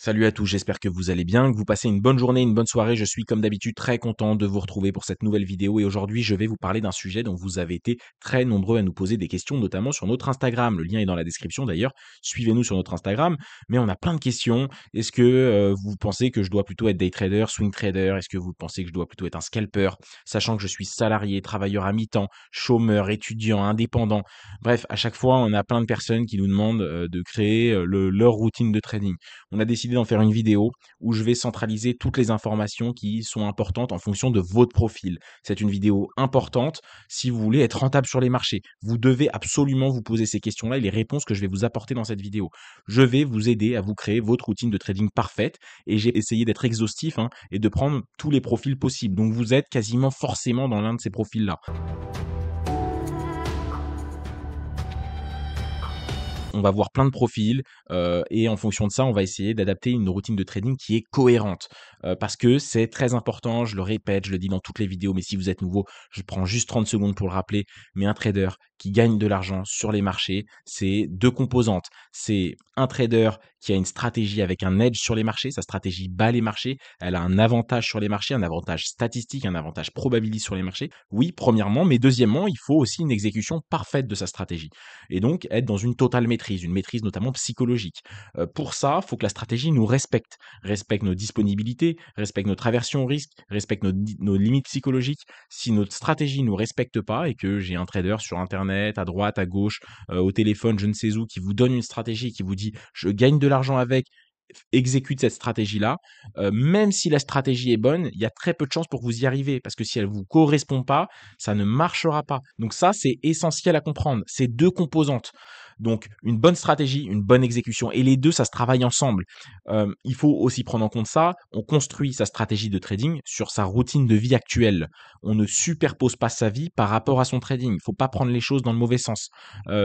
Salut à tous, j'espère que vous allez bien, que vous passez une bonne journée, une bonne soirée. Je suis comme d'habitude très content de vous retrouver pour cette nouvelle vidéo et aujourd'hui je vais vous parler d'un sujet dont vous avez été très nombreux à nous poser des questions, notamment sur notre Instagram. Le lien est dans la description d'ailleurs, suivez-nous sur notre Instagram, mais on a plein de questions. Est-ce que vous pensez que je dois plutôt être day trader, swing trader? Est-ce que vous pensez que je dois plutôt être un scalper, sachant que je suis salarié, travailleur à mi-temps, chômeur, étudiant, indépendant? Bref, à chaque fois on a plein de personnes qui nous demandent de créer leur routine de trading. On a décidé d'en faire une vidéo où je vais centraliser toutes les informations qui sont importantes en fonction de votre profil. C'est une vidéo importante si vous voulez être rentable sur les marchés. Vous devez absolument vous poser ces questions-là et les réponses que je vais vous apporter dans cette vidéo. Je vais vous aider à vous créer votre routine de trading parfaite et j'ai essayé d'être exhaustif et de prendre tous les profils possibles. Donc vous êtes quasiment forcément dans l'un de ces profils-là. On va voir plein de profils et en fonction de ça, on va essayer d'adapter une routine de trading qui est cohérente. Parce que c'est très important, je le répète, je le dis dans toutes les vidéos, mais si vous êtes nouveau, je prends juste 30 secondes pour le rappeler, mais un trader qui gagne de l'argent sur les marchés, c'est deux composantes. C'est un trader qui a une stratégie avec un edge sur les marchés, sa stratégie bat les marchés, elle a un avantage sur les marchés, un avantage statistique, un avantage probabiliste sur les marchés. Oui, premièrement, mais deuxièmement, il faut aussi une exécution parfaite de sa stratégie et donc être dans une maîtrise notamment psychologique. Pour ça, il faut que la stratégie nous respecte nos disponibilités, respecte notre aversion au risque, respecte nos limites psychologiques. Si notre stratégie ne nous respecte pas et que j'ai un trader sur Internet, à droite, à gauche, au téléphone, je ne sais où, qui vous donne une stratégie, qui vous dit je gagne de l'argent avec, exécute cette stratégie-là, même si la stratégie est bonne, il y a très peu de chances pour que vous y arriviez parce que si elle vous correspond pas, ça ne marchera pas. Donc ça, c'est essentiel à comprendre. C'est deux composantes. Donc une bonne stratégie, une bonne exécution et les deux, ça se travaille ensemble. Il faut aussi prendre en compte ça. On construit sa stratégie de trading sur sa routine de vie actuelle. On ne superpose pas sa vie par rapport à son trading. Il faut pas prendre les choses dans le mauvais sens.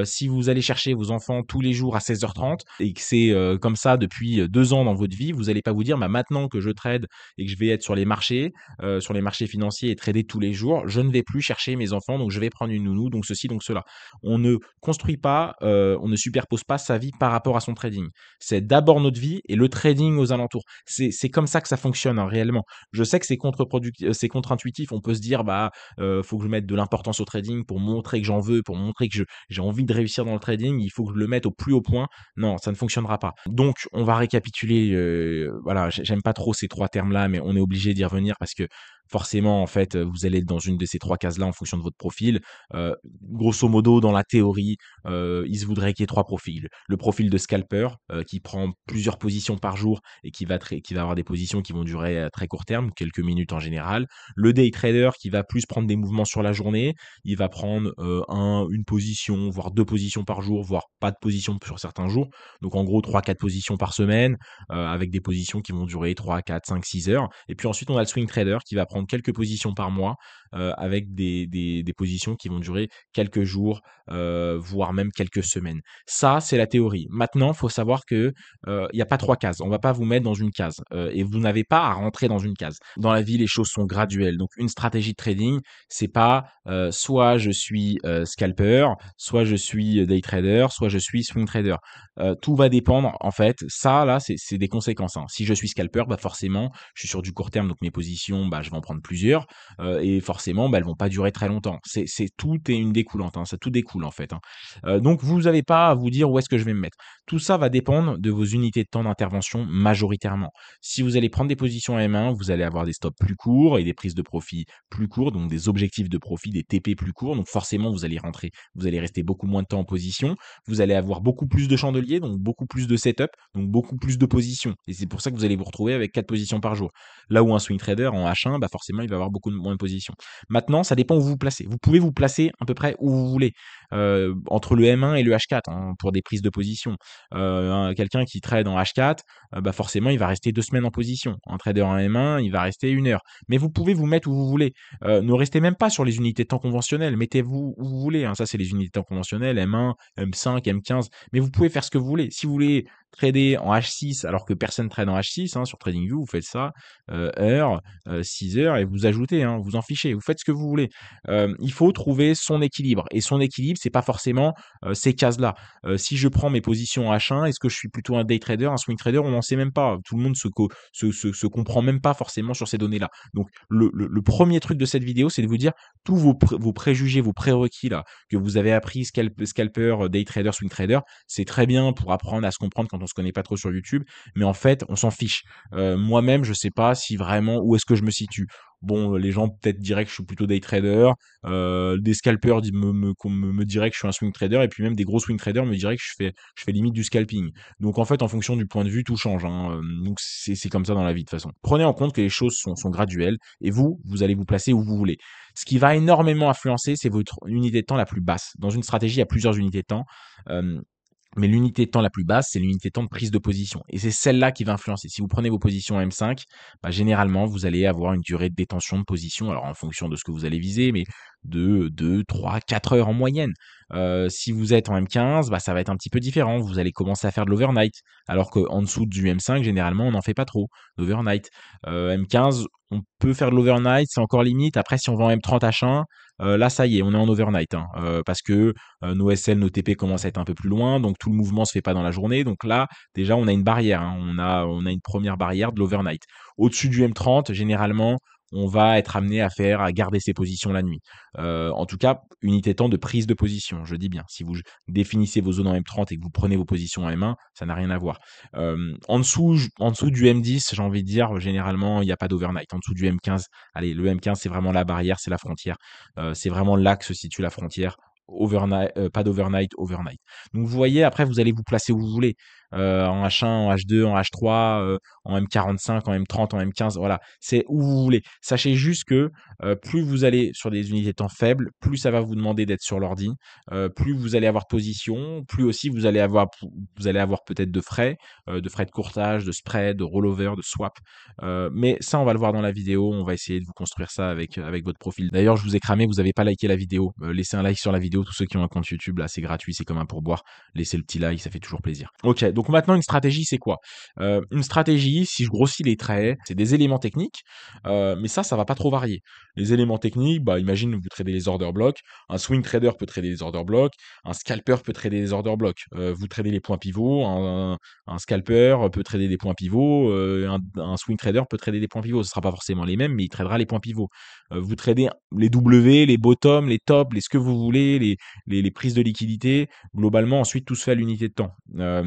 Si vous allez chercher vos enfants tous les jours à 16h30 et que c'est comme ça depuis 2 ans dans votre vie, vous n'allez pas vous dire bah, maintenant que je trade et que je vais être sur les marchés financiers et trader tous les jours, je ne vais plus chercher mes enfants, donc je vais prendre une nounou, donc ceci, donc cela. On ne construit pas, on ne superpose pas sa vie par rapport à son trading. C'est d'abord notre vie et le trading aux alentours. C'est comme ça que ça fonctionne réellement. Je sais que c'est contre-productif, c'est contre-intuitif. On peut se dire bah faut que je mette de l'importance au trading pour montrer que j'en veux, pour montrer que j'ai envie de réussir dans le trading, il faut que je le mette au plus haut point. Non, ça ne fonctionnera pas. Donc, on va récapituler. Voilà, j'aime pas trop ces trois termes-là, mais on est obligé d'y revenir parce que forcément, en fait, vous allez être dans une de ces trois cases-là en fonction de votre profil. Grosso modo, dans la théorie, il se voudrait qu'il y ait trois profils. Le profil de scalper qui prend plusieurs positions par jour et qui va avoir des positions qui vont durer à très court terme, quelques minutes en général. Le day trader qui va plus prendre des mouvements sur la journée, il va prendre une position, voire deux positions par jour, voire pas de position sur certains jours. Donc en gros, 3-4 positions par semaine, avec des positions qui vont durer 3, 4, 5, 6 heures. Et puis ensuite, on a le swing trader qui va prendre quelques positions par mois, avec des positions qui vont durer quelques jours, voire même quelques semaines. Ça, c'est la théorie. Maintenant, il faut savoir que il n'y a pas trois cases. On va pas vous mettre dans une case et vous n'avez pas à rentrer dans une case. Dans la vie, les choses sont graduelles. Donc une stratégie de trading, c'est pas soit je suis scalper, soit je suis day trader, soit je suis swing trader. Tout va dépendre en fait. Ça là, c'est des conséquences. Si je suis scalper, bah forcément, je suis sur du court terme, donc mes positions, bah je vais en prendre plusieurs et forcément, bah elles vont pas durer très longtemps. C'est tout est une découlante. Ça tout découle en fait. Donc vous n'avez pas à vous dire où est-ce que je vais me mettre. Tout ça va dépendre de vos unités de temps d'intervention majoritairement. Si vous allez prendre des positions à M1, vous allez avoir des stops plus courts et des prises de profit plus courts, donc des objectifs de profit, des TP plus courts. Donc forcément, vous allez rester beaucoup moins de temps en position. Vous allez avoir beaucoup plus de chandeliers, donc beaucoup plus de setup, donc beaucoup plus de positions. Et c'est pour ça que vous allez vous retrouver avec 4 positions par jour. Là où un swing trader en H1, bah forcément, il va avoir beaucoup moins de positions. Maintenant, ça dépend où vous vous placez. Vous pouvez vous placer à peu près où vous voulez, entre le M1 et le H4 pour des prises de position. Quelqu'un qui trade en H4, bah forcément, il va rester 2 semaines en position. Un trader en M1, il va rester 1 heure. Mais vous pouvez vous mettre où vous voulez. Ne restez même pas sur les unités de temps conventionnelles. Mettez-vous où vous voulez. Ça, c'est les unités de temps conventionnelles, M1, M5, M15. Mais vous pouvez faire ce que vous voulez. Si vous voulez trader en H6 alors que personne trade en H6, hein, sur TradingView, vous faites ça, heure, 6 heures et vous ajoutez, hein, vous en fichez, vous faites ce que vous voulez. Il faut trouver son équilibre et son équilibre, c'est pas forcément ces cases-là. Si je prends mes positions en H1, est-ce que je suis plutôt un day trader, un swing trader? On n'en sait même pas. Tout le monde se comprend même pas forcément sur ces données-là. Donc le premier truc de cette vidéo, c'est de vous dire tous vos préjugés, vos prérequis là que vous avez appris, scalper, day trader, swing trader, c'est très bien pour apprendre à se comprendre quand on se connaît pas trop sur YouTube, mais en fait, on s'en fiche. Moi-même, je sais pas si vraiment où est-ce que je me situe. Bon, les gens peut-être diraient que je suis plutôt day trader, des scalpers me diraient que je suis un swing trader, et puis même des gros swing traders me diraient que je fais limite du scalping. Donc en fait, en fonction du point de vue, tout change, hein. Donc c'est comme ça dans la vie de toute façon. Prenez en compte que les choses sont graduelles, et vous allez vous placer où vous voulez. Ce qui va énormément influencer, c'est votre unité de temps la plus basse. Dans une stratégie, il y a plusieurs unités de temps. Mais l'unité de temps la plus basse, c'est l'unité de temps de prise de position. Et c'est celle-là qui va influencer. Si vous prenez vos positions en M5, bah, généralement, vous allez avoir une durée de détention de position, alors en fonction de ce que vous allez viser, mais de 2, 3, 4 heures en moyenne. Si vous êtes en M15, bah, ça va être un petit peu différent. Vous allez commencer à faire de l'overnight, alors qu'en dessous du M5, généralement, on n'en fait pas trop d'overnight. M15, on peut faire de l'overnight, c'est encore limite. Après, si on va en M30 H1, là, ça y est, on est en overnight, hein, parce que nos SL, nos TP commencent à être un peu plus loin, donc tout le mouvement se fait pas dans la journée. Donc là, déjà, on a une barrière, hein, on a une première barrière de l'overnight. Au-dessus du M30, généralement, on va être amené à garder ses positions la nuit. En tout cas, unité temps de prise de position, je dis bien. Si vous définissez vos zones en M30 et que vous prenez vos positions en M1, ça n'a rien à voir. En dessous du M10, j'ai envie de dire, généralement, il n'y a pas d'overnight. En dessous du M15, allez, le M15, c'est vraiment la barrière, c'est la frontière. C'est vraiment là que se situe la frontière. Overnight, pas d'overnight, overnight. Donc vous voyez, après vous allez vous placer où vous voulez, en H1, en H2, en H3, en M45, en M30, en M15, voilà, c'est où vous voulez. Sachez juste que plus vous allez sur des unités de temps faibles, plus ça va vous demander d'être sur l'ordi, plus vous allez avoir de position, plus aussi vous allez avoir peut-être de frais de courtage, de spread, de rollover, de swap. Mais ça, on va le voir dans la vidéo. On va essayer de vous construire ça avec votre profil. D'ailleurs, je vous ai cramé, vous n'avez pas liké la vidéo. Laissez un like sur la vidéo. Tous ceux qui ont un compte YouTube, là, c'est gratuit, c'est comme un pourboire. Laissez le petit like, ça fait toujours plaisir. Ok, donc maintenant, une stratégie, c'est quoi? Une stratégie, si je grossis les traits, c'est des éléments techniques, mais ça va pas trop varier. Les éléments techniques, bah, imagine, vous tradez les order blocks. Un swing trader peut trader les order blocks. Un scalper peut trader les order blocks. Vous tradez les points pivots. Un scalper peut trader des points pivots. Un swing trader peut trader des points pivots. Ce ne sera pas forcément les mêmes, mais il tradera les points pivots. Vous tradez les W, les bottoms, les tops, ce que vous voulez, les prises de liquidité. Globalement, ensuite, tout se fait à l'unité de temps.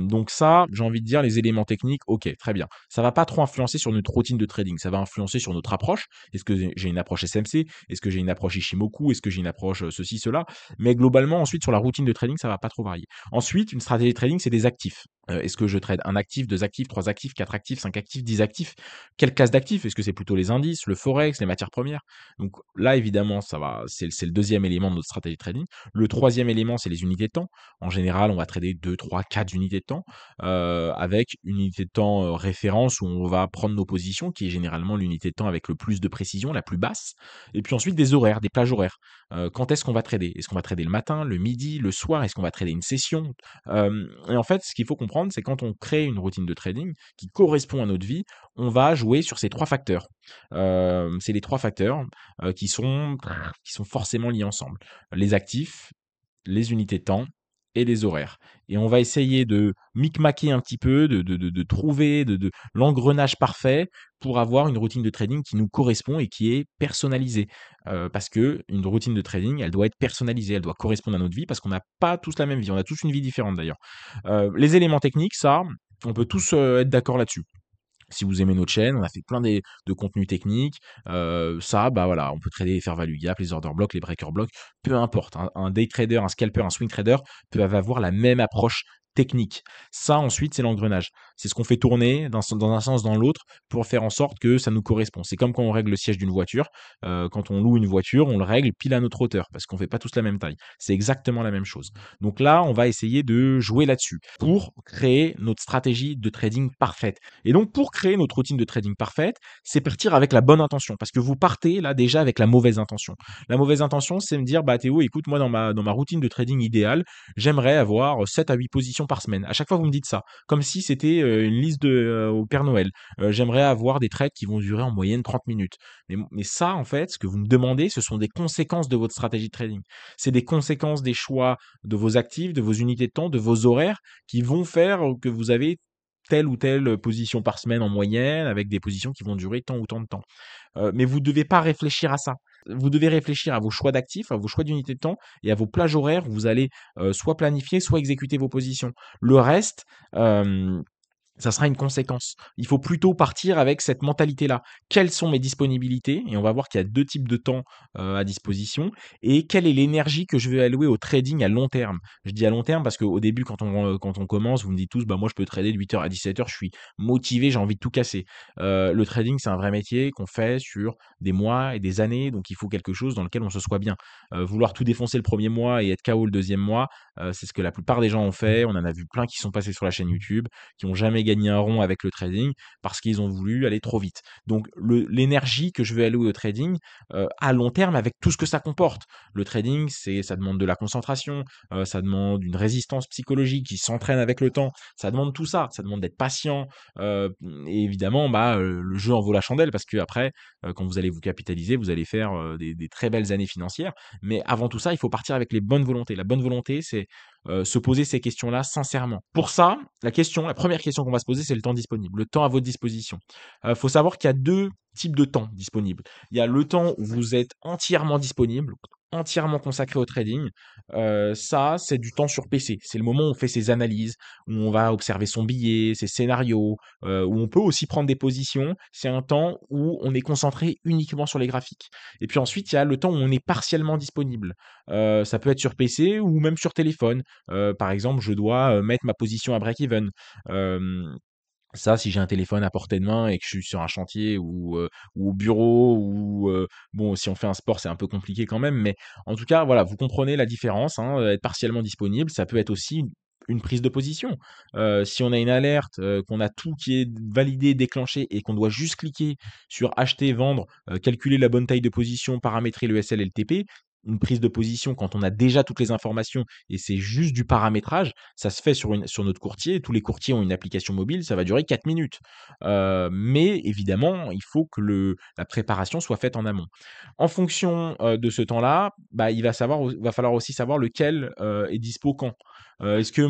Donc ça, j'ai envie de dire, les éléments techniques, ok, très bien. Ça va pas trop influencer sur notre routine de trading. Ça va influencer sur notre approche. Est-ce que j'ai une approche SMC? Est-ce que j'ai une approche Ishimoku? Est-ce que j'ai une approche ceci, cela? Mais globalement, ensuite, sur la routine de trading, ça va pas trop varier. Ensuite, une stratégie de trading, c'est des actifs. Est-ce que je trade un actif, deux actifs, trois actifs, quatre actifs, cinq actifs, 10 actifs? Quelle classe d'actifs? Est-ce que c'est plutôt les indices, le forex, les matières premières? Donc là, évidemment, c'est le deuxième élément de notre stratégie de trading. Le troisième élément, c'est les unités de temps. En général, on va trader 2, 3, 4 unités de temps, avec une unité de temps référence où on va prendre nos positions, qui est généralement l'unité de temps avec le plus de précision, la plus basse. Et puis ensuite, des horaires, des plages horaires. Quand est-ce qu'on va trader? Est-ce qu'on va trader le matin, le midi, le soir? Est-ce qu'on va trader une session? Et en fait, ce qu'il faut comprendre, c'est quand on crée une routine de trading qui correspond à notre vie, on va jouer sur ces 3 facteurs. C'est les 3 facteurs, qui sont forcément liés ensemble. Les actifs, les unités de temps et les horaires. Et on va essayer de micmaquer un petit peu, de trouver l'engrenage parfait pour avoir une routine de trading qui nous correspond et qui est personnalisée. Parce que une routine de trading, elle doit être personnalisée, elle doit correspondre à notre vie parce qu'on n'a pas tous la même vie. On a tous une vie différente d'ailleurs. Les éléments techniques, ça, on peut tous être d'accord là-dessus. Si vous aimez notre chaîne, on a fait plein de contenus techniques. Ça, bah voilà, on peut trader les fair value gap, les order blocks, les breaker blocks, peu importe. Un day trader, un scalper, un swing trader peuvent avoir la même approche technique. Ça, ensuite, c'est l'engrenage. C'est ce qu'on fait tourner dans un sens, dans l'autre, pour faire en sorte que ça nous correspond. C'est comme quand on règle le siège d'une voiture. Quand on loue une voiture, on le règle pile à notre hauteur parce qu'on fait pas tous la même taille. C'est exactement la même chose. Donc là, on va essayer de jouer là-dessus pour créer notre stratégie de trading parfaite. Et donc, pour créer notre routine de trading parfaite, c'est partir avec la bonne intention parce que vous partez là déjà avec la mauvaise intention. La mauvaise intention, c'est me dire, bah Théo, écoute, moi dans ma routine de trading idéale, j'aimerais avoir 7 à 8 positions par semaine. À chaque fois, vous me dites ça, comme si c'était une liste au Père Noël. J'aimerais avoir des trades qui vont durer en moyenne 30 minutes. Mais ça, en fait, ce que vous me demandez, ce sont des conséquences de votre stratégie de trading. C'est des conséquences des choix de vos actifs, de vos unités de temps, de vos horaires qui vont faire que vous avez telle ou telle position par semaine en moyenne, avec des positions qui vont durer tant ou tant de temps. Mais vous ne devez pas réfléchir à ça. Vous devez réfléchir à vos choix d'actifs, à vos choix d'unités de temps et à vos plages horaires où vous allez soit planifier, soit exécuter vos positions. Le reste, ça sera une conséquence. Il faut plutôt partir avec cette mentalité-là. Quelles sont mes disponibilités? Et on va voir qu'il y a 2 types de temps, à disposition et quelle est l'énergie que je vais allouer au trading à long terme? Je dis à long terme parce qu'au début quand on commence, vous me dites tous: «Bah, moi je peux trader de 8 heures à 17 heures. Je suis motivé, j'ai envie de tout casser». Le trading, c'est un vrai métier qu'on fait sur des mois et des années, donc il faut quelque chose dans lequel on se soit bien. Vouloir tout défoncer le premier mois et être KO le deuxième mois, c'est ce que la plupart des gens ont fait. On en a vu plein qui sont passés sur la chaîne YouTube, qui ont jamais gagné un rond avec le trading parce qu'ils ont voulu aller trop vite. Donc l'énergie que je vais allouer au trading à long terme avec tout ce que ça comporte. Le trading, ça demande de la concentration, ça demande une résistance psychologique qui s'entraîne avec le temps, ça demande tout ça, ça demande d'être patient et évidemment le jeu en vaut la chandelle parce que après quand vous allez vous capitaliser, vous allez faire des très belles années financières. Mais avant tout ça, il faut partir avec les bonnes volontés. La bonne volonté, c'est se poser ces questions-là sincèrement. Pour ça, la première question qu'on va se poser, c'est le temps disponible, le temps à votre disposition. Faut savoir qu'il y a 2 types de temps disponibles. Il y a le temps où vous êtes entièrement disponible, entièrement consacré au trading. Ça, c'est du temps sur PC. C'est le moment où on fait ses analyses, où on va observer son billet, ses scénarios, où on peut aussi prendre des positions. C'est un temps où on est concentré uniquement sur les graphiques. Et puis ensuite, il y a le temps où on est partiellement disponible. Ça peut être sur PC ou même sur téléphone. Par exemple, je dois mettre ma position à break-even. Ça, si j'ai un téléphone à portée de main et que je suis sur un chantier ou au bureau ou bon, si on fait un sport, c'est un peu compliqué quand même, mais en tout cas, voilà, vous comprenez la différence, hein, être partiellement disponible, ça peut être aussi une prise de position. Si on a une alerte, qu'on a tout qui est validé, déclenché et qu'on doit juste cliquer sur acheter, vendre, calculer la bonne taille de position, paramétrer le SL et le TP, une prise de position quand on a déjà toutes les informations et c'est juste du paramétrage, ça se fait sur notre courtier. Tous les courtiers ont une application mobile, ça va durer 4 minutes. Mais évidemment, il faut que la préparation soit faite en amont. En fonction de ce temps-là, bah, va falloir aussi savoir lequel est dispo quand. Est-ce que le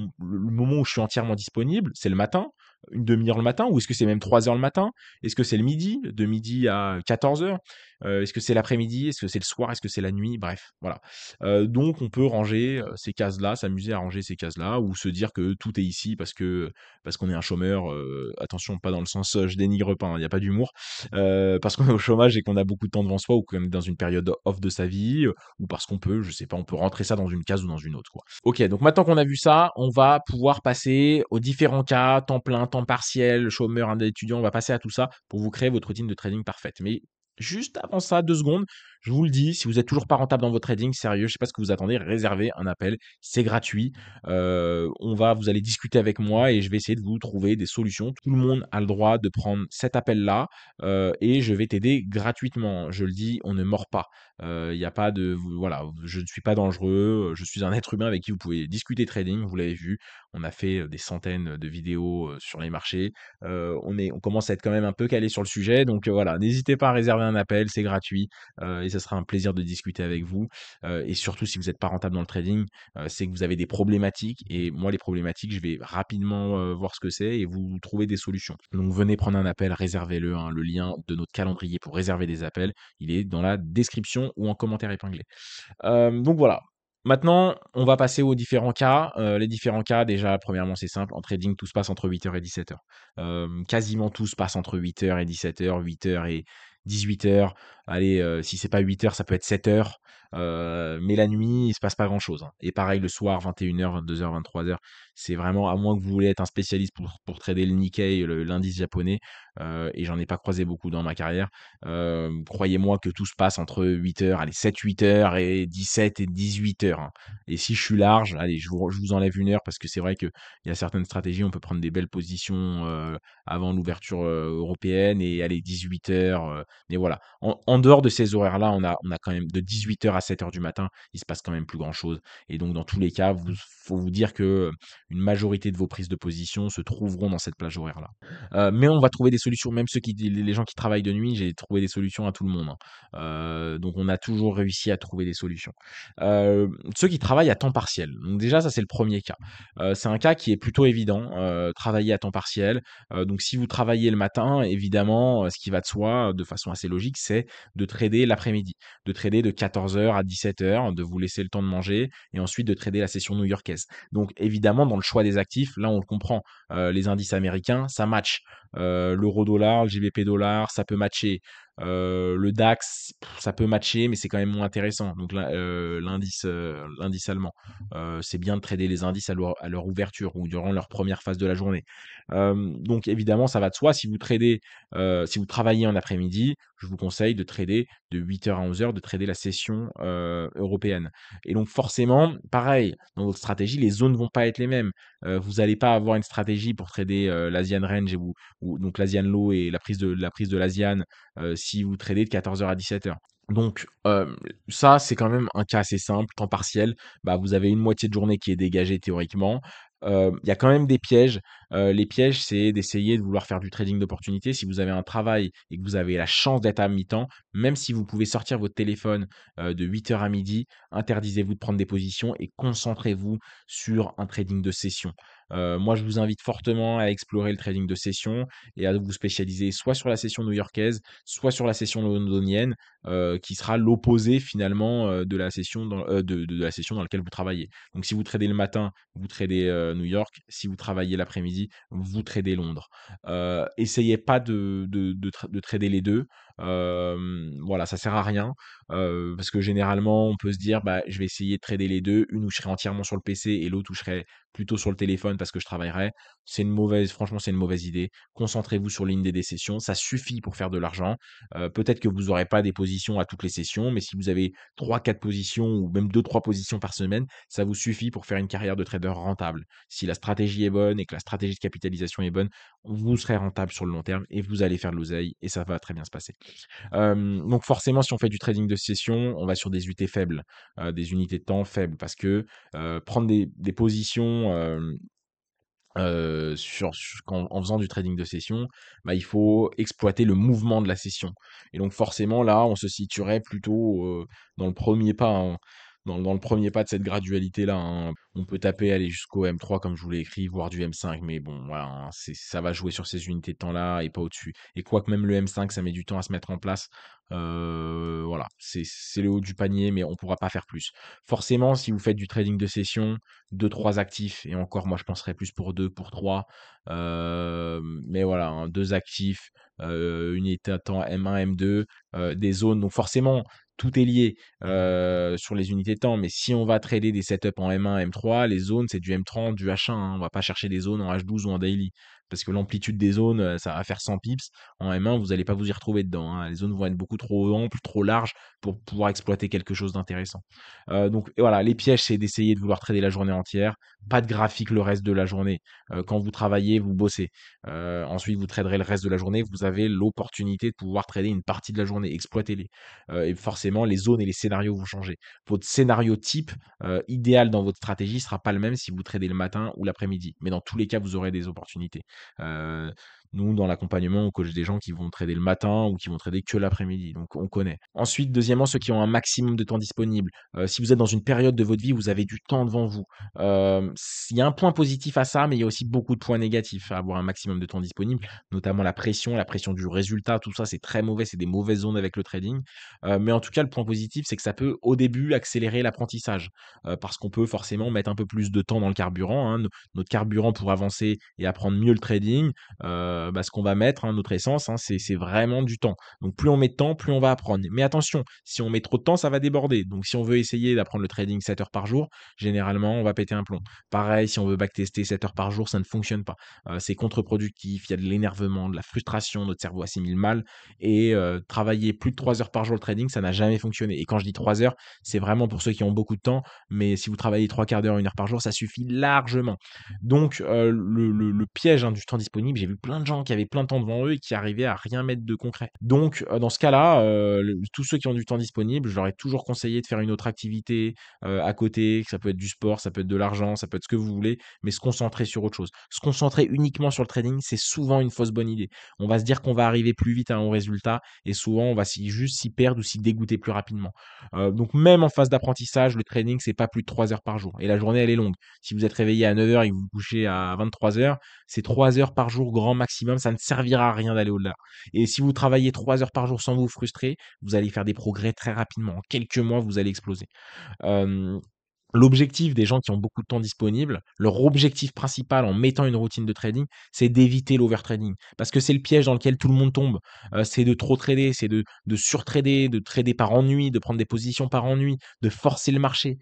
moment où je suis entièrement disponible, c'est le matin, une demi-heure le matin, ou est-ce que c'est même 3 heures le matin? Est-ce que c'est le midi, de midi à 14 heures? Est-ce que c'est l'après-midi? Est-ce que c'est le soir? Est-ce que c'est la nuit? Bref, voilà. Donc on peut ranger ces cases-là, s'amuser à ranger ces cases-là, ou se dire que tout est ici parce qu'on est un chômeur. Attention, pas dans le sens je dénigre pas, il n'y a pas d'humour. Parce qu'on est au chômage et qu'on a beaucoup de temps devant soi, ou qu'on est dans une période off de sa vie, ou parce qu'on peut, je sais pas, on peut rentrer ça dans une case ou dans une autre, quoi. Ok, donc maintenant qu'on a vu ça, on va pouvoir passer aux différents cas, temps plein, temps partiel, chômeur, indé étudiant, on va passer à tout ça pour vous créer votre routine de trading parfaite. Mais juste avant ça, 2 secondes, je vous le dis, si vous êtes toujours pas rentable dans votre trading, sérieux, je sais pas ce que vous attendez, réservez un appel, c'est gratuit. Vous allez discuter avec moi et je vais essayer de vous trouver des solutions. Tout le monde a le droit de prendre cet appel-là et je vais t'aider gratuitement. Je le dis, on ne mord pas. Il y a pas de voilà, je ne suis pas dangereux, je suis un être humain avec qui vous pouvez discuter trading, vous l'avez vu. On a fait, des centaines de vidéos, sur les marchés. On commence à être quand même un peu calé sur le sujet, donc voilà, n'hésitez pas à réserver un appel, c'est gratuit, et ce sera un plaisir de discuter avec vous. Et surtout si vous êtes pas rentable dans le trading, c'est que vous avez des problématiques et moi les problématiques, je vais rapidement, voir ce que c'est et vous trouver des solutions. Donc venez prendre un appel, réservez-le, hein. Le lien de notre calendrier pour réserver des appels, il est dans la description ou en commentaire épinglé. Donc voilà. Maintenant, on va passer aux différents cas. Les différents cas, déjà, premièrement, c'est simple. En trading, tout se passe entre 8 heures et 17 heures. Quasiment tout se passe entre 8 heures et 17 heures, 8 heures et 18 heures. Allez, si c'est pas 8 heures, ça peut être 7 heures. Mais la nuit, il se passe pas grand-chose, hein. Et pareil le soir, 21 heures, 22 heures, 23 heures. C'est vraiment, à moins que vous voulez être un spécialiste pour trader le Nikkei, l'indice japonais, et j'en ai pas croisé beaucoup dans ma carrière. Croyez-moi que tout se passe entre 8 heures, allez, 7-8 heures et 17 et 18 heures, hein. Et si je suis large, allez, je vous enlève 1 heure parce que c'est vrai qu'il y a certaines stratégies, on peut prendre des belles positions avant l'ouverture européenne et aller 18 heures. Mais voilà, en dehors de ces horaires-là, on a quand même de 18 heures à 7 heures du matin, il se passe quand même plus grand-chose. Et donc, dans tous les cas, faut vous dire que une majorité de vos prises de position se trouveront dans cette plage horaire-là. Mais on va trouver des solutions, même les gens qui travaillent de nuit, j'ai trouvé des solutions à tout le monde, hein. Donc on a toujours réussi à trouver des solutions. Ceux qui travaillent à temps partiel, donc déjà ça c'est le premier cas. C'est un cas qui est plutôt évident, travailler à temps partiel. Donc si vous travaillez le matin, évidemment, ce qui va de soi, de façon assez logique, c'est de trader l'après-midi, de trader de 14 heures à 17 heures, de vous laisser le temps de manger et ensuite de trader la session new-yorkaise. Donc évidemment, dans le choix des actifs, là on le comprend, les indices américains, ça match. L'euro-dollar, le GBP dollar, ça peut matcher. Le DAX, ça peut matcher, mais c'est quand même moins intéressant. Donc l'indice allemand, c'est bien de trader les indices à leur ouverture ou durant leur première phase de la journée. Donc évidemment, ça va de soi. Si vous travaillez en après-midi, je vous conseille de trader de 8 heures à 11 heures, de trader la session européenne. Et donc forcément, pareil, dans votre stratégie, les zones vont pas être les mêmes. Vous n'allez pas avoir une stratégie pour trader l'Asian Range ou donc l'Asian Low et la prise de l'Asian si vous tradez de 14 heures à 17 heures. Donc ça, c'est quand même un cas assez simple, temps partiel. Bah, vous avez une moitié de journée qui est dégagée théoriquement. Il y a quand même des pièges. Les pièges, c'est d'essayer de vouloir faire du trading d'opportunité. Si vous avez un travail et que vous avez la chance d'être à mi-temps, même si vous pouvez sortir votre téléphone de 8 heures à midi, interdisez-vous de prendre des positions et concentrez-vous sur un trading de session. Moi, je vous invite fortement à explorer le trading de session et à vous spécialiser soit sur la session new-yorkaise, soit sur la session londonienne, qui sera l'opposé finalement de la session dans laquelle vous travaillez. Donc si vous tradez le matin, vous tradez New York. Si vous travaillez l'après-midi, vous tradez Londres. Essayez pas de trader les deux. Voilà, ça sert à rien. Parce que généralement, on peut se dire, bah, je vais essayer de trader les deux, une où je serai entièrement sur le PC et l'autre où je serai plutôt sur le téléphone parce que je travaillerai. Franchement, c'est une mauvaise idée. Concentrez-vous sur l'une des sessions, ça suffit pour faire de l'argent. Peut-être que vous n'aurez pas des positions à toutes les sessions, mais si vous avez 3-4 positions ou même 2-3 positions par semaine, ça vous suffit pour faire une carrière de trader rentable. Si la stratégie est bonne et que la stratégie de capitalisation est bonne, vous serez rentable sur le long terme et vous allez faire de l'oseille et ça va très bien se passer. Donc forcément, si on fait du trading de session, on va sur des UT faibles, des unités de temps faibles parce que prendre des positions en faisant du trading de session, bah, il faut exploiter le mouvement de la session. Et donc forcément, là, on se situerait plutôt dans le premier pas, hein, dans le premier pas de cette gradualité-là, hein. On peut taper, aller jusqu'au M3 comme je vous l'ai écrit, voire du M5, mais bon, voilà, hein, ça va jouer sur ces unités de temps-là et pas au-dessus. Et quoique même le M5, ça met du temps à se mettre en place, voilà, c'est le haut du panier, mais on pourra pas faire plus. Forcément, si vous faites du trading de session, 2-3 actifs et encore moi je penserais plus pour 2 pour 3. Mais voilà, hein, 2 actifs, une unité à temps M1, M2, des zones donc forcément tout est lié, sur les unités de temps, mais si on va trader des setups en M1, M3, les zones c'est du M30, du H1, hein. On va pas chercher des zones en H12 ou en daily parce que l'amplitude des zones, ça va faire 100 pips. En M1, vous allez pas vous y retrouver dedans, hein. Les zones vont être beaucoup trop amples, trop larges pour pouvoir exploiter quelque chose d'intéressant. Donc voilà, les pièges, c'est d'essayer de vouloir trader la journée entière. Pas de graphique le reste de la journée. Quand vous travaillez, vous bossez. Ensuite, vous traderez le reste de la journée. Vous avez l'opportunité de pouvoir trader une partie de la journée. Exploitez-les. Et forcément, les zones et les scénarios vont changer. Votre scénario type idéal dans votre stratégie sera pas le même si vous tradez le matin ou l'après-midi. Mais dans tous les cas, vous aurez des opportunités. Euh, Nous, dans l'accompagnement, on coach des gens qui vont trader le matin ou qui vont trader que l'après-midi. Donc, on connaît. Ensuite, deuxièmement, ceux qui ont un maximum de temps disponible. Si vous êtes dans une période de votre vie où vous avez du temps devant vous, il y a un point positif à ça, mais il y a aussi beaucoup de points négatifs à avoir un maximum de temps disponible, notamment la pression du résultat, tout ça, c'est très mauvais, c'est des mauvaises zones avec le trading. Mais en tout cas, le point positif, c'est que ça peut, au début, accélérer l'apprentissage, parce qu'on peut forcément mettre un peu plus de temps dans le carburant, hein. Notre carburant pour avancer et apprendre mieux le trading, trading, ce qu'on va mettre, hein, notre essence, hein, c'est vraiment du temps. Donc plus on met de temps, plus on va apprendre. Mais attention, si on met trop de temps, ça va déborder. Donc si on veut essayer d'apprendre le trading 7 heures par jour, généralement, on va péter un plomb. Pareil, si on veut backtester 7 heures par jour, ça ne fonctionne pas. C'est contre-productif, il y a de l'énervement, de la frustration, notre cerveau assimile mal. Et travailler plus de 3 heures par jour le trading, ça n'a jamais fonctionné. Et quand je dis 3 heures, c'est vraiment pour ceux qui ont beaucoup de temps. Mais si vous travaillez 3 quarts d'heure, 1 heure par jour, ça suffit largement. Donc le piège, hein, du temps disponible, j'ai vu plein de gens qui avaient plein de temps devant eux et qui arrivaient à rien mettre de concret. Donc dans ce cas-là, tous ceux qui ont du temps disponible, je leur ai toujours conseillé de faire une autre activité à côté, que ça peut être du sport, ça peut être de l'argent, ça peut être ce que vous voulez, mais se concentrer sur autre chose. Se concentrer uniquement sur le trading, c'est souvent une fausse bonne idée. On va se dire qu'on va arriver plus vite à un résultat et souvent on va juste s'y perdre ou s'y dégoûter plus rapidement. Donc même en phase d'apprentissage, le trading, c'est pas plus de 3 heures par jour et la journée, elle est longue. Si vous êtes réveillé à 9 heures et que vous vous couchez à 23 heures, c'est 3 heures par jour grand maximum, ça ne servira à rien d'aller au-delà. Et si vous travaillez 3 heures par jour sans vous frustrer, vous allez faire des progrès très rapidement. En quelques mois, vous allez exploser. Hem, L'objectif des gens qui ont beaucoup de temps disponible, leur objectif principal en mettant une routine de trading, c'est d'éviter l'overtrading. Parce que c'est le piège dans lequel tout le monde tombe. C'est de trop trader, c'est de surtrader, de trader par ennui, de prendre des positions par ennui, de forcer le marché.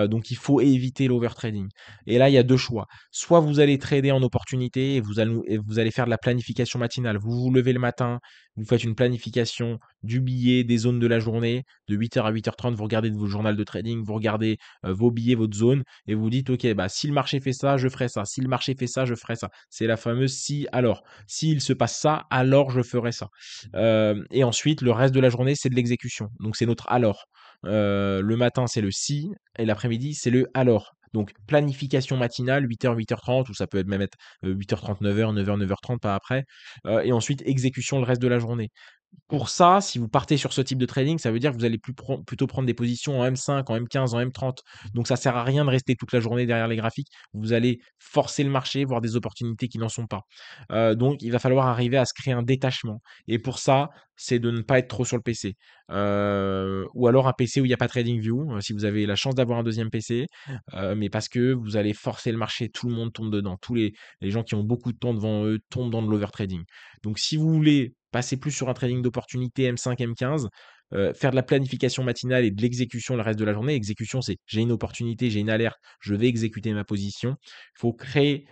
Donc il faut éviter l'overtrading. Et là, il y a 2 choix. Soit vous allez trader en opportunité et vous allez faire de la planification matinale. Vous vous levez le matin, vous faites une planification du billet, des zones de la journée, de 8 heures à 8h30, vous regardez vos journal de trading, vous regardez vos billets, votre zone, et vous dites, OK, bah, si le marché fait ça, je ferai ça. Si le marché fait ça, je ferai ça. C'est la fameuse si alors. S'il se passe ça, alors je ferai ça. Et ensuite, le reste de la journée, c'est de l'exécution. Donc, c'est notre alors. Le matin, c'est le si, et l'après-midi, c'est le alors. Donc, planification matinale, 8h, 8h30, ou ça peut être même être 8h30, 9h, 9h, 9h30, pas après. Et ensuite, exécution le reste de la journée. Pour ça, si vous partez sur ce type de trading, ça veut dire que vous allez plutôt prendre des positions en M5, en M15, en M30. Donc ça sert à rien de rester toute la journée derrière les graphiques. Vous allez forcer le marché, voir des opportunités qui n'en sont pas. Donc il va falloir arriver à se créer un détachement. Et pour ça, c'est de ne pas être trop sur le PC. Ou alors un PC où il n'y a pas TradingView, si vous avez la chance d'avoir un deuxième PC, mais parce que vous allez forcer le marché, tout le monde tombe dedans. Les gens qui ont beaucoup de temps devant eux tombent dans de l'overtrading. Donc si vous voulez passer plus sur un trading d'opportunité M5, M15, faire de la planification matinale et de l'exécution le reste de la journée. Exécution, c'est j'ai une opportunité, j'ai une alerte, je vais exécuter ma position. Il faut créer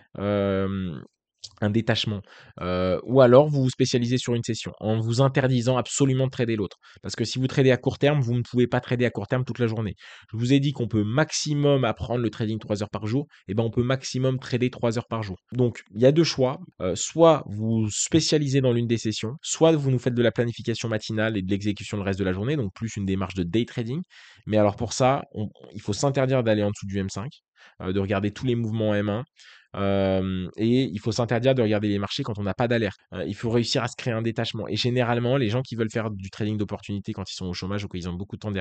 un détachement. Ou alors vous vous spécialisez sur une session en vous interdisant absolument de trader l'autre. Parce que si vous tradez à court terme, vous ne pouvez pas trader à court terme toute la journée. Je vous ai dit qu'on peut maximum apprendre le trading 3 heures par jour, et ben on peut maximum trader 3 heures par jour. Donc il y a deux choix. Soit vous spécialisez dans l'une des sessions, soit vous nous faites de la planification matinale et de l'exécution le reste de la journée, donc plus une démarche de day trading. Mais alors pour ça, il faut s'interdire d'aller en dessous du M5, de regarder tous les mouvements M1. Et il faut s'interdire de regarder les marchés quand on n'a pas d'alerte. Il faut réussir à se créer un détachement. Et généralement, les gens qui veulent faire du trading d'opportunité quand ils sont au chômage ou qu'ils ont beaucoup de temps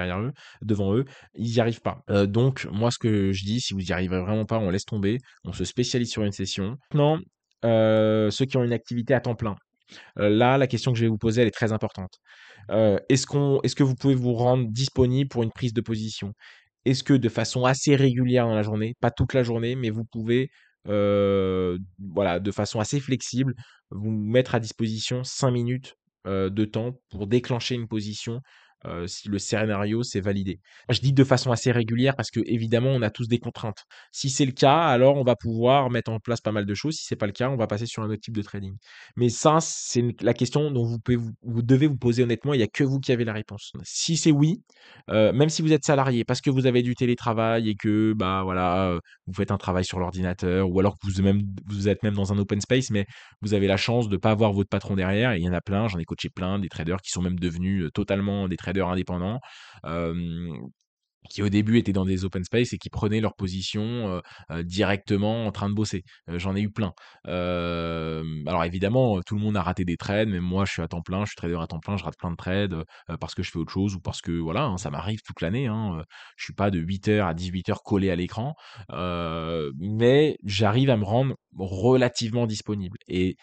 devant eux, ils n'y arrivent pas. Donc, moi, ce que je dis, si vous n'y arrivez vraiment pas, on laisse tomber, on se spécialise sur une session. Maintenant, ceux qui ont une activité à temps plein. Là, la question que je vais vous poser, elle est très importante. Est-ce que vous pouvez vous rendre disponible pour une prise de position? Est-ce que de façon assez régulière dans la journée, pas toute la journée, mais vous pouvez, voilà, de façon assez flexible, vous mettre à disposition 5 minutes, de temps pour déclencher une position, si le scénario s'est validé. Je dis de façon assez régulière parce qu'évidemment, on a tous des contraintes. Si c'est le cas, alors on va pouvoir mettre en place pas mal de choses. Si c'est pas le cas, on va passer sur un autre type de trading. Mais ça, c'est la question dont vous devez vous poser honnêtement. Il y a que vous qui avez la réponse. Si c'est oui, même si vous êtes salarié, parce que vous avez du télétravail et que, bah, voilà, vous faites un travail sur l'ordinateur ou alors que vous êtes même dans un open space, mais vous avez la chance de pas avoir votre patron derrière et il y en a plein, j'en ai coaché plein, des traders qui sont même devenus, totalement des traders indépendants. Hem Qui au début étaient dans des open space et qui prenaient leur position directement en train de bosser. J'en ai eu plein. Alors évidemment, tout le monde a raté des trades, mais moi je suis à temps plein, je suis trader à temps plein, je rate plein de trades parce que je fais autre chose ou parce que voilà, hein, ça m'arrive toute l'année. Hein, je suis pas de 8 heures à 18 heures collé à l'écran, mais j'arrive à me rendre relativement disponible. Et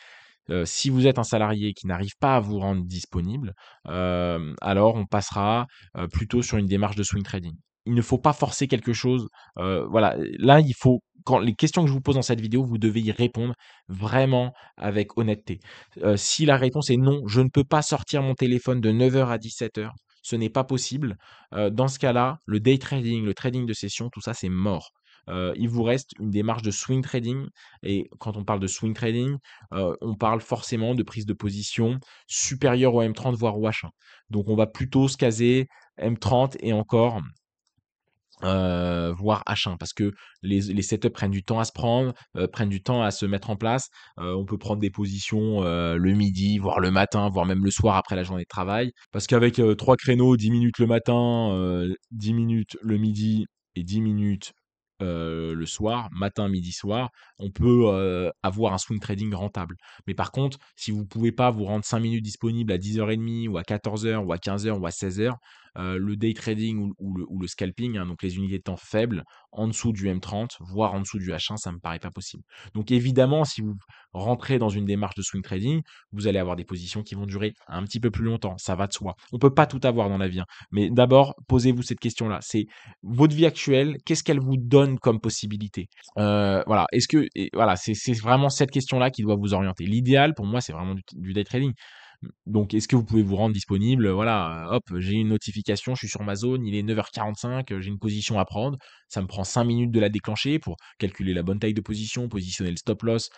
si vous êtes un salarié qui n'arrive pas à vous rendre disponible, alors on passera plutôt sur une démarche de swing trading. il ne faut pas forcer quelque chose. Voilà, là, il faut quand les questions que je vous pose dans cette vidéo, vous devez y répondre vraiment avec honnêteté. Si la réponse est non, je ne peux pas sortir mon téléphone de 9 heures à 17 heures, ce n'est pas possible. Dans ce cas-là, le day trading, le trading de session, tout ça, c'est mort. Il vous reste une démarche de swing trading et quand on parle de swing trading, on parle forcément de prise de position supérieure au M30 voire au H1. Donc on va plutôt se caser M30 et encore, voire H1 parce que les setups prennent du temps à se prendre, prennent du temps à se mettre en place. On peut prendre des positions, le midi, voire le matin, voire même le soir après la journée de travail. Parce qu'avec, 3 créneaux, 10 minutes le matin, 10 minutes le midi et 10 minutes, le soir, matin, midi, soir, on peut, avoir un swing trading rentable. Mais par contre, si vous ne pouvez pas vous rendre 5 minutes disponibles à 10h30 ou à 14h ou à 15h ou à 16h, le day trading ou le scalping, hein, donc les unités de temps faibles, en dessous du M30, voire en dessous du H1, ça me paraît pas possible. Donc évidemment, si vous rentrez dans une démarche de swing trading, vous allez avoir des positions qui vont durer un petit peu plus longtemps, ça va de soi. On peut pas tout avoir dans la vie, hein. Mais d'abord, posez-vous cette question-là. C'est votre vie actuelle, qu'est-ce qu'elle vous donne comme possibilité? Voilà, est-ce que et voilà, c'est vraiment cette question-là qui doit vous orienter. L'idéal pour moi, c'est vraiment du day trading. Donc, est-ce que vous pouvez vous rendre disponible? Voilà, hop, j'ai une notification, je suis sur ma zone, il est 9h45, j'ai une position à prendre. Ça me prend 5 minutes de la déclencher pour calculer la bonne taille de position, positionner le stop loss,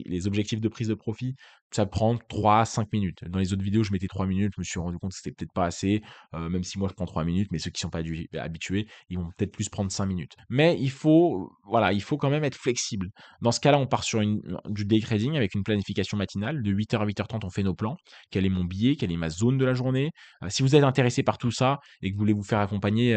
les objectifs de prise de profit. Ça prend 3 à 5 minutes. Dans les autres vidéos, je mettais 3 minutes, je me suis rendu compte que c'était peut-être pas assez, même si moi je prends 3 minutes, mais ceux qui sont pas habitués, ils vont peut-être plus prendre 5 minutes. Mais il faut, voilà, il faut quand même être flexible. Dans ce cas-là, on part sur du day trading avec une planification matinale. De 8h à 8h30, on fait nos plans. Quel est mon billet, quelle est ma zone de la journée. Si vous êtes intéressé par tout ça et que vous voulez vous faire accompagner,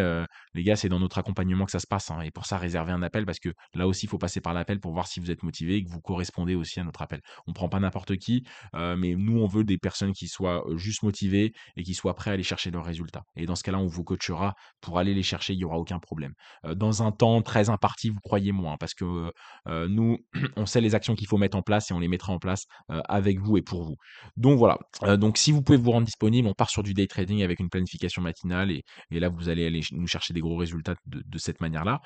les gars, c'est dans notre accompagnement que ça se passe, hein, et pour ça, réservez un appel parce que là aussi, il faut passer par l'appel pour voir si vous êtes motivé et que vous correspondez aussi à notre appel. On ne prend pas n'importe qui, mais nous, on veut des personnes qui soient juste motivées et qui soient prêts à aller chercher leurs résultats. Et dans ce cas-là, on vous coachera pour aller les chercher, il n'y aura aucun problème. Dans un temps très imparti, vous croyez moi, hein, parce que nous, on sait les actions qu'il faut mettre en place et on les mettra en place avec vous et pour vous. Donc voilà, donc si vous pouvez vous rendre disponible, on part sur du day trading avec une planification matinale et là, vous allez aller nous chercher des gros résultats de cette manière-là.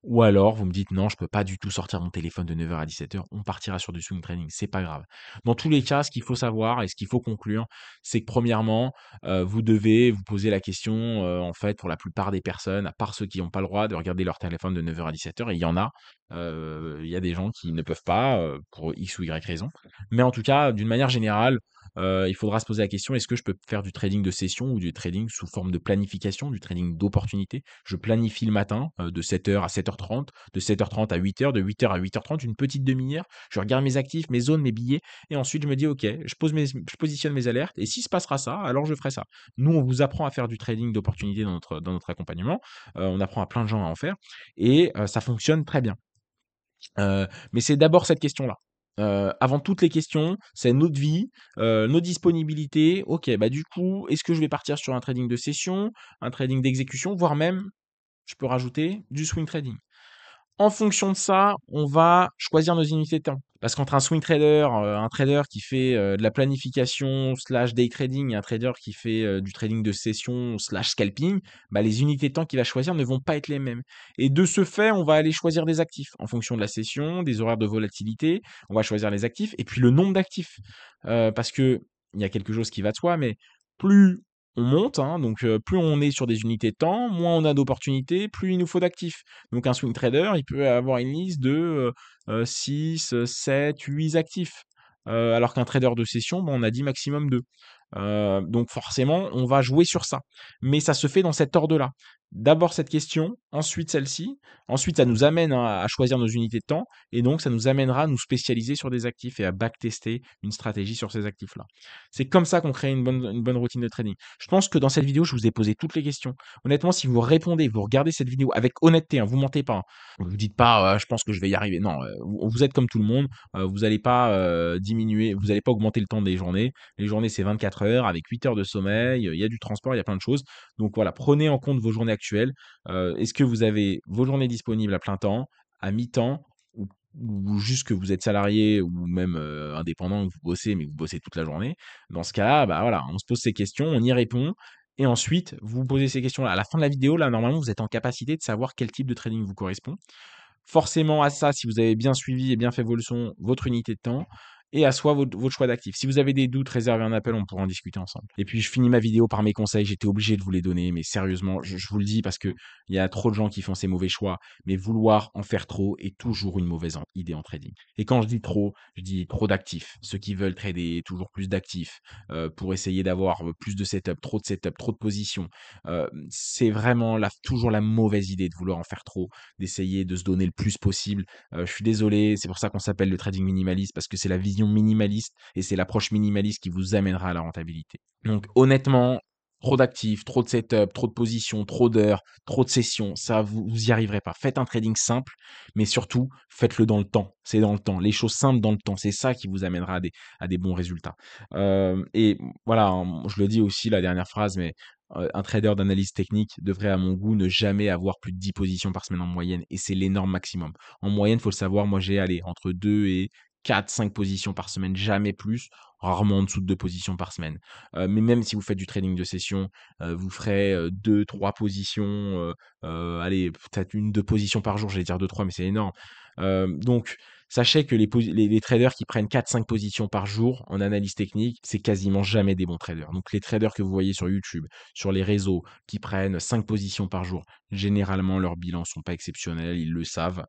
Ou alors, vous me dites: «Non, je peux pas du tout sortir mon téléphone de 9h à 17h», on partira sur du swing trading, c'est pas grave. Dans tous les cas, ce qu'il faut savoir et ce qu'il faut conclure, c'est que premièrement, vous devez vous poser la question, en fait, pour la plupart des personnes, à part ceux qui n'ont pas le droit de regarder leur téléphone de 9h à 17h et il y en a, il y a des gens qui ne peuvent pas, pour X ou Y raison. Mais en tout cas, d'une manière générale, il faudra se poser la question: «Est-ce que je peux faire du trading de session ou du trading sous forme de planification, du trading d'opportunité?» Je planifie le matin, de 7h à 7h30, de 7h30 à 8h, de 8h à 8h30, une petite demi-heure. Je regarde mes actifs, mes zones, mes billets et ensuite je me dis: «OK, je positionne mes alertes et s'il se passera ça, alors je ferai ça». Nous, on vous apprend à faire du trading d'opportunité dans notre accompagnement. On apprend à plein de gens à en faire et ça fonctionne très bien. Mais c'est d'abord cette question-là. Avant toutes les questions, c'est notre vie, nos disponibilités. OK, bah, du coup, est-ce que je vais partir sur un trading de session, un trading d'exécution, voire même, je peux rajouter, du swing trading? En fonction de ça, on va choisir nos unités de temps. Parce qu'entre un swing trader, un trader qui fait, de la planification slash day trading et un trader qui fait, du trading de session slash scalping, bah, les unités de temps qu'il va choisir ne vont pas être les mêmes. Et de ce fait, on va aller choisir des actifs en fonction de la session, des horaires de volatilité. On va choisir les actifs et puis le nombre d'actifs. Parce qu'il y a quelque chose qui va de soi, mais plus on monte, hein, donc plus on est sur des unités de temps, moins on a d'opportunités, plus il nous faut d'actifs. Donc un swing trader, il peut avoir une liste de 6, 7, 8 actifs. Alors qu'un trader de session, ben, on a dit maximum 2. Donc forcément, on va jouer sur ça. Mais ça se fait dans cet ordre-là. D'abord cette question, ensuite celle-ci. Ensuite, ça nous amène, hein, à choisir nos unités de temps. Et donc, ça nous amènera à nous spécialiser sur des actifs et à backtester une stratégie sur ces actifs-là. C'est comme ça qu'on crée une bonne routine de trading. Je pense que dans cette vidéo, je vous ai posé toutes les questions. Honnêtement, si vous répondez, vous regardez cette vidéo avec honnêteté, hein, vous mentez pas, hein. Vous dites pas, je pense que je vais y arriver. Non, vous êtes comme tout le monde. Vous n'allez pas diminuer, vous n'allez pas augmenter le temps des journées. Les journées, c'est 24 heures avec 8 heures de sommeil. Il y a du transport, il y a plein de choses. Donc voilà, prenez en compte vos journées actuelles. Est-ce que vous avez vos journées disponibles à plein temps, à mi-temps, ou juste que vous êtes salarié ou même indépendant, que vous bossez, mais que vous bossez toute la journée? Dans ce cas-là, bah voilà, on se pose ces questions, on y répond Et ensuite, vous vous posez ces questions-là. À la fin de la vidéo, là, normalement, vous êtes en capacité de savoir quel type de trading vous correspond. Forcément à ça, si vous avez bien suivi et bien fait vos leçons, votre unité de temps et à soi votre choix d'actif. Si vous avez des doutes, réservez un appel, on pourra en discuter ensemble. Et puis je finis ma vidéo par mes conseils, j'étais obligé de vous les donner, mais sérieusement, je vous le dis parce que il y a trop de gens qui font ces mauvais choix, mais vouloir en faire trop est toujours une mauvaise idée en trading. Et quand je dis trop d'actifs. Ceux qui veulent trader toujours plus d'actifs pour essayer d'avoir plus de setup, trop de positions. C'est vraiment toujours la mauvaise idée de vouloir en faire trop, d'essayer de se donner le plus possible. Je suis désolé, c'est pour ça qu'on s'appelle le trading minimaliste, parce que c'est la vision minimaliste et c'est l'approche minimaliste qui vous amènera à la rentabilité. Donc honnêtement, trop d'actifs, trop de setup, trop de positions, trop d'heures, trop de sessions, ça vous y arriverez pas. Faites un trading simple, mais surtout faites-le dans le temps. C'est dans le temps. Les choses simples dans le temps, c'est ça qui vous amènera à des bons résultats. Et voilà, hein, je le dis aussi la dernière phrase, mais un trader d'analyse technique devrait, à mon goût, ne jamais avoir plus de 10 positions par semaine en moyenne, et c'est l'énorme maximum. En moyenne, faut le savoir, moi j'ai allé entre 2 et 4, 5 positions par semaine, jamais plus, rarement en dessous de 2 positions par semaine. Mais même si vous faites du trading de session, vous ferez 2-3 positions, allez, peut-être 1-2 positions par jour, j'allais dire 2-3, mais c'est énorme. Donc, sachez que les traders qui prennent 4-5 positions par jour en analyse technique, c'est quasiment jamais des bons traders. Donc, les traders que vous voyez sur YouTube, sur les réseaux, qui prennent 5 positions par jour, généralement, leurs bilans sont pas exceptionnels, ils le savent.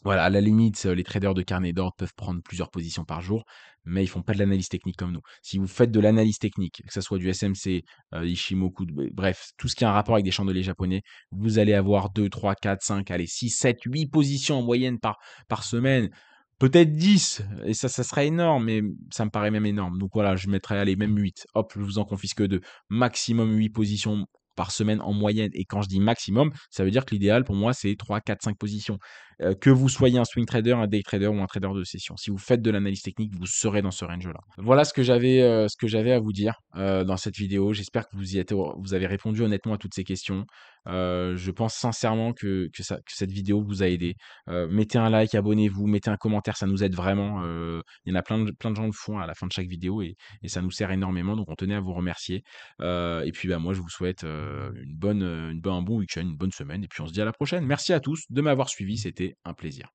Voilà, à la limite, les traders de carnet d'ordre peuvent prendre plusieurs positions par jour, mais ils font pas de l'analyse technique comme nous. Si vous faites de l'analyse technique, que ça soit du SMC, Ishimoku, bref, tout ce qui a un rapport avec des chandeliers japonais, vous allez avoir 2, 3, 4, 5, allez, 6, 7, 8 positions en moyenne par semaine. Peut-être 10, et ça serait énorme, mais ça me paraît même énorme. Donc voilà, je mettrais, allez, même 8. Hop, je vous en confisque 2. Maximum 8 positions par semaine en moyenne. Et quand je dis maximum, ça veut dire que l'idéal pour moi, c'est 3, 4, 5 positions. Que vous soyez un swing trader, un day trader ou un trader de session. Si vous faites de l'analyse technique, vous serez dans ce range-là. Voilà ce que j'avais à vous dire dans cette vidéo. J'espère que vous avez répondu honnêtement à toutes ces questions. Je pense sincèrement que cette vidéo vous a aidé. Mettez un like, abonnez-vous, mettez un commentaire, ça nous aide vraiment. Il y en a plein de gens le font à la fin de chaque vidéo et ça nous sert énormément. Donc on tenait à vous remercier. Et puis bah, moi je vous souhaite un bon week-end, une bonne semaine et puis on se dit à la prochaine. Merci à tous de m'avoir suivi, c'était un plaisir.